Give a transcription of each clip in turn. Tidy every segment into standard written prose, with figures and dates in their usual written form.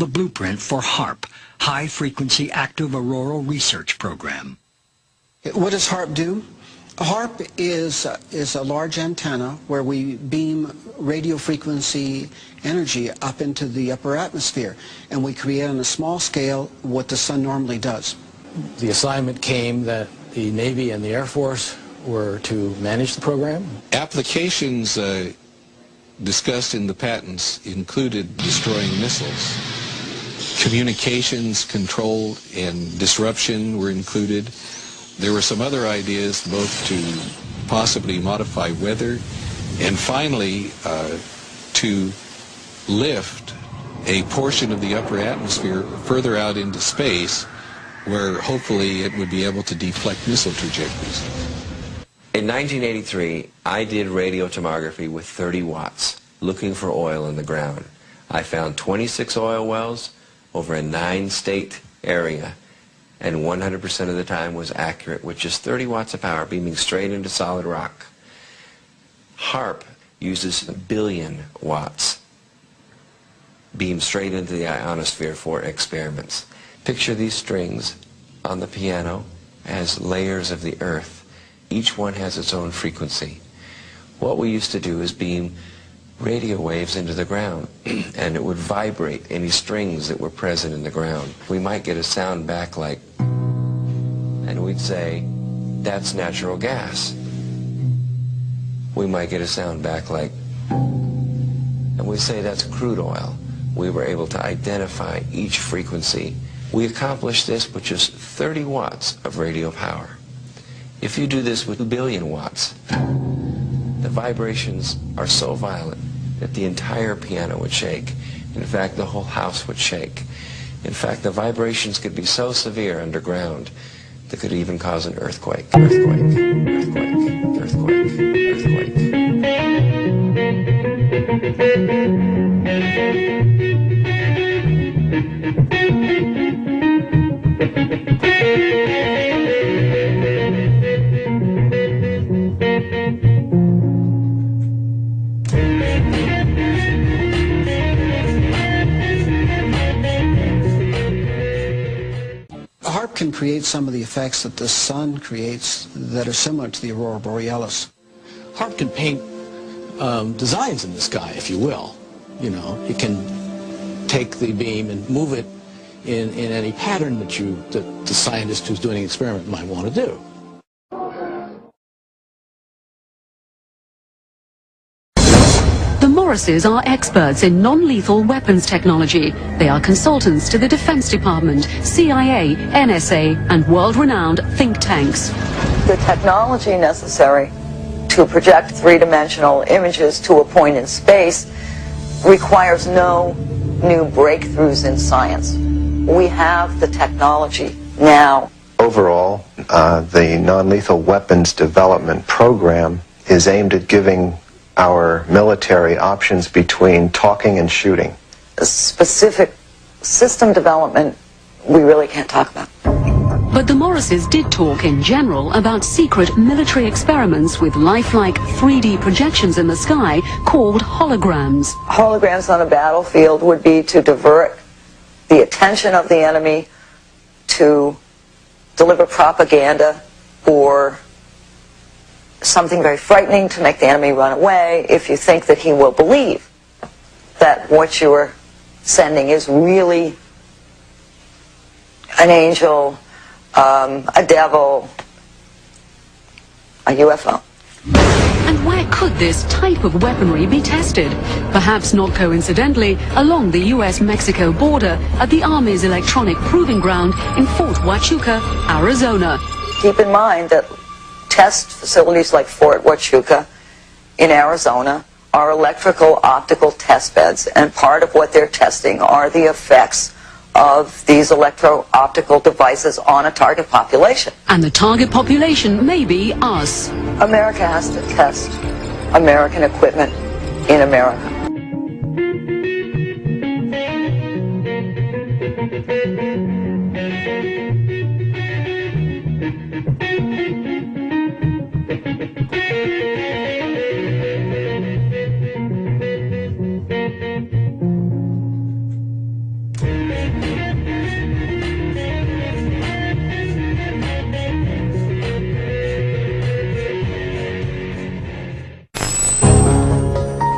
The blueprint for HAARP, High Frequency Active Auroral Research Program. What does HAARP do? HAARP is a large antenna where we beam radio frequency energy up into the upper atmosphere, and we create on a small scale what the sun normally does. The assignment came that the Navy and the Air Force were to manage the program. Applications discussed in the patents included destroying missiles. Communications, control, and disruption were included. There were some other ideas both to possibly modify weather and finally to lift a portion of the upper atmosphere further out into space where hopefully it would be able to deflect missile trajectories. In 1983, I did radiotomography with 30 watts, looking for oil in the ground. I found 26 oil wells over a 9-state area, and 100% of the time was accurate with just 30 watts of power beaming straight into solid rock. HAARP uses 1 billion watts beamed straight into the ionosphere for experiments. Picture these strings on the piano as layers of the earth. Each one has its own frequency. What we used to do is beam radio waves into the ground, and it would vibrate any strings that were present in the ground. We might get a sound back like, and we'd say, that's natural gas. We might get a sound back like, and we'd say, that's crude oil. We were able to identify each frequency. We accomplished this with just 30 watts of radio power. If you do this with 1 billion watts, the vibrations are so violent that the entire piano would shake. In fact, the whole house would shake. In fact, the vibrations could be so severe underground that could even cause an earthquake. Earthquake, earthquake, earthquake, earthquake. HAARP can create some of the effects that the sun creates that are similar to the aurora borealis. HAARP can paint designs in the sky, if you will. You know, it can take the beam and move it in any pattern that the scientist who's doing the experiment might want to do. The Morrises are experts in non-lethal weapons technology. They are consultants to the Defense Department, CIA, NSA, and world-renowned think tanks. The technology necessary to project three-dimensional images to a point in space requires no new breakthroughs in science. We have the technology now. Overall, the non-lethal weapons development program is aimed at giving our military options between talking and shooting. Specific system development, we really can't talk about. But the Morrises did talk in general about secret military experiments with lifelike 3D projections in the sky called holograms. Holograms on a battlefield would be to divert the attention of the enemy, to deliver propaganda or something very frightening to make the enemy run away if you think that he will believe that what you are sending is really an angel, a devil, a UFO. And where could this type of weaponry be tested? Perhaps not coincidentally, along the US-Mexico border at the Army's electronic proving ground in Fort Huachuca, Arizona. Keep in mind that test facilities like Fort Huachuca in Arizona are electrical optical test beds, and part of what they're testing are the effects of these electro-optical devices on a target population. And the target population may be us. America has to test American equipment in America.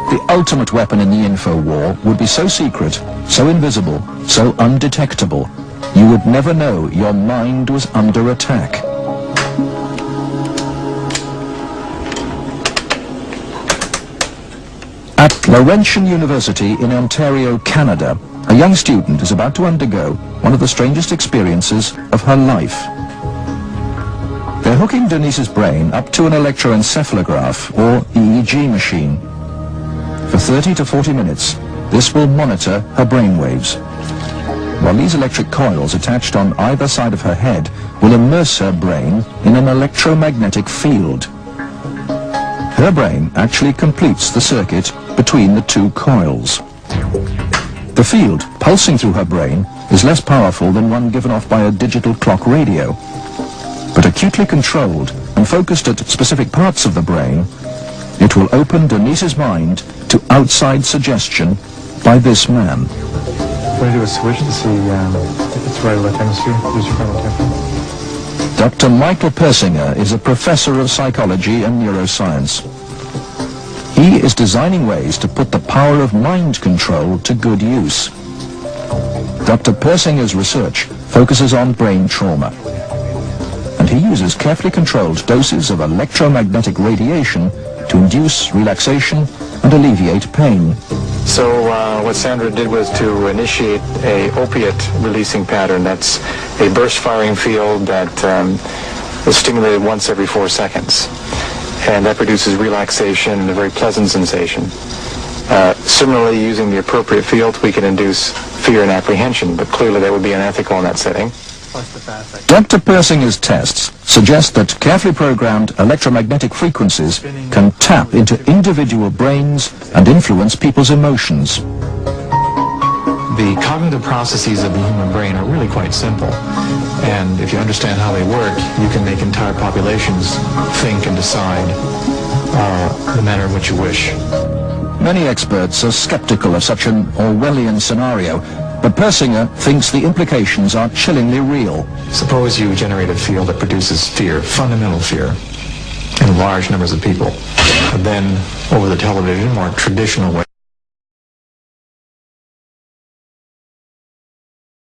The ultimate weapon in the info war would be so secret, so invisible, so undetectable, you would never know your mind was under attack. At Laurentian University in Ontario, Canada, a young student is about to undergo one of the strangest experiences of her life. They're hooking Denise's brain up to an electroencephalograph, or EEG machine. For 30 to 40 minutes, this will monitor her brainwaves, while these electric coils attached on either side of her head will immerse her brain in an electromagnetic field. Her brain actually completes the circuit between the two coils. The field pulsing through her brain is less powerful than one given off by a digital clock radio, but acutely controlled and focused at specific parts of the brain, it will open Denise's mind to outside suggestion by this man. We're going to do a switch to see if it's right or left hemisphere. Use your final tempo. Dr. Michael Persinger is a professor of psychology and neuroscience. He is designing ways to put the power of mind control to good use. Dr. Persinger's research focuses on brain trauma, and he uses carefully controlled doses of electromagnetic radiation to induce relaxation and alleviate pain. So what Sandra did was to initiate a opiate releasing pattern. That's a burst firing field that is stimulated once every 4 seconds. And that produces relaxation and a very pleasant sensation. Similarly, using the appropriate field, we can induce fear and apprehension, but clearly that would be unethical in that setting. Dr. Persinger's tests suggest that carefully programmed electromagnetic frequencies can tap into individual brains and influence people's emotions. The cognitive processes of the human brain are really quite simple. And if you understand how they work, you can make entire populations think and decide the manner in which you wish. Many experts are skeptical of such an Orwellian scenario, but Persinger thinks the implications are chillingly real. Suppose you generate a field that produces fear, fundamental fear, in large numbers of people. But then, over the television, more traditional way,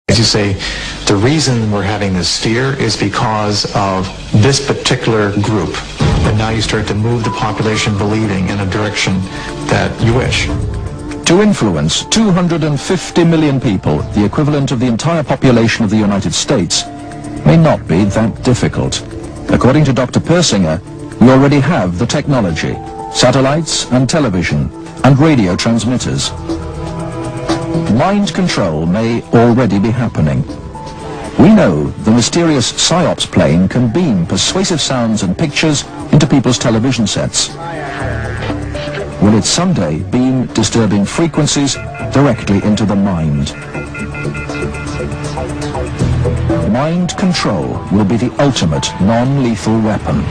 as you say, the reason we're having this fear is because of this particular group. And now you start to move the population believing in a direction that you wish. To influence 250 million people, the equivalent of the entire population of the United States, may not be that difficult. According to Dr. Persinger, we already have the technology, satellites and television and radio transmitters. Mind control may already be happening. We know the mysterious PSYOPS plane can beam persuasive sounds and pictures into people's television sets. Will it someday beam disturbing frequencies directly into the mind? Mind control will be the ultimate non-lethal weapon.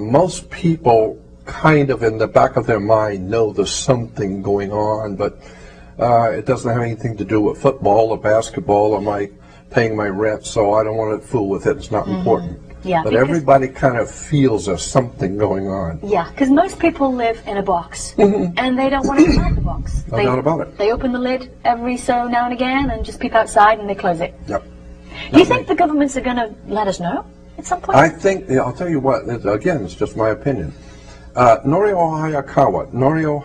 Most people kind of in the back of their mind know there's something going on, but it doesn't have anything to do with football or basketball or paying my rent, so I don't want to fool with it. It's not important. Yeah, but everybody kind of feels there's something going on. Yeah, because most people live in a box, and they don't want to come out of the box. No doubt about it. They open the lid every so now and again and just peep outside and they close it. Yep. Do you think the governments are going to let us know at some point? I think, I'll tell you what, again, it's just my opinion. Norio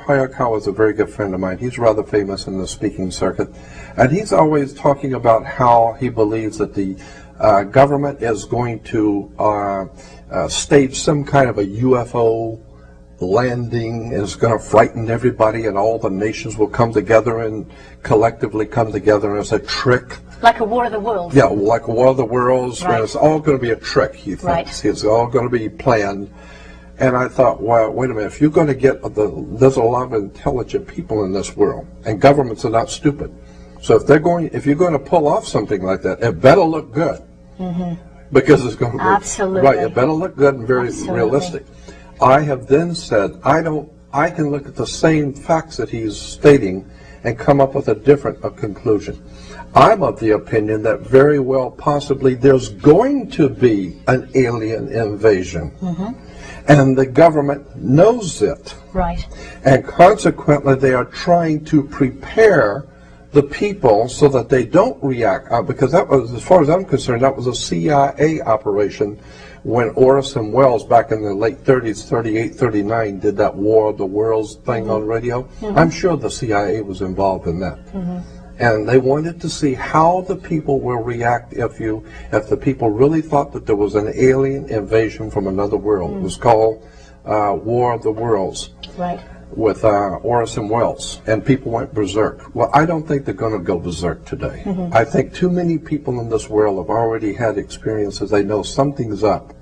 Hayakawa is a very good friend of mine. He's rather famous in the speaking circuit. And he's always talking about how he believes that the government is going to stage some kind of a UFO landing, and it's going to frighten everybody, and all the nations will come together and collectively come together as a trick. Like a War of the Worlds. Yeah, like a War of the Worlds, right. And it's all going to be a trick, he thinks. Right. It's all going to be planned. And I thought, well, wait a minute, if you're going to get, there's a lot of intelligent people in this world, and governments are not stupid. So if you're going to pull off something like that, it better look good. Because it's going to be, absolutely. Right, it better look good and very realistic. I have then said, I can look at the same facts that he's stating and come up with a different conclusion. I'm of the opinion that very well possibly there's going to be an alien invasion. And the government knows it. Right. And consequently, they are trying to prepare the people so that they don't react. Because that was, as far as I'm concerned, that was a CIA operation when Orson Welles, back in the late 30s, 38, 39, did that War of the Worlds thing on radio. I'm sure the CIA was involved in that. And they wanted to see how the people will react if the people really thought that there was an alien invasion from another world. It was called War of the Worlds. Right. With Orson Welles, and people went berserk. Well, I don't think they're going to go berserk today. I think too many people in this world have already had experiences. They know something's up.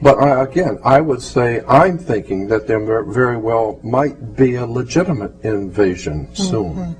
But again, I would say I'm thinking that there very well might be a legitimate invasion soon.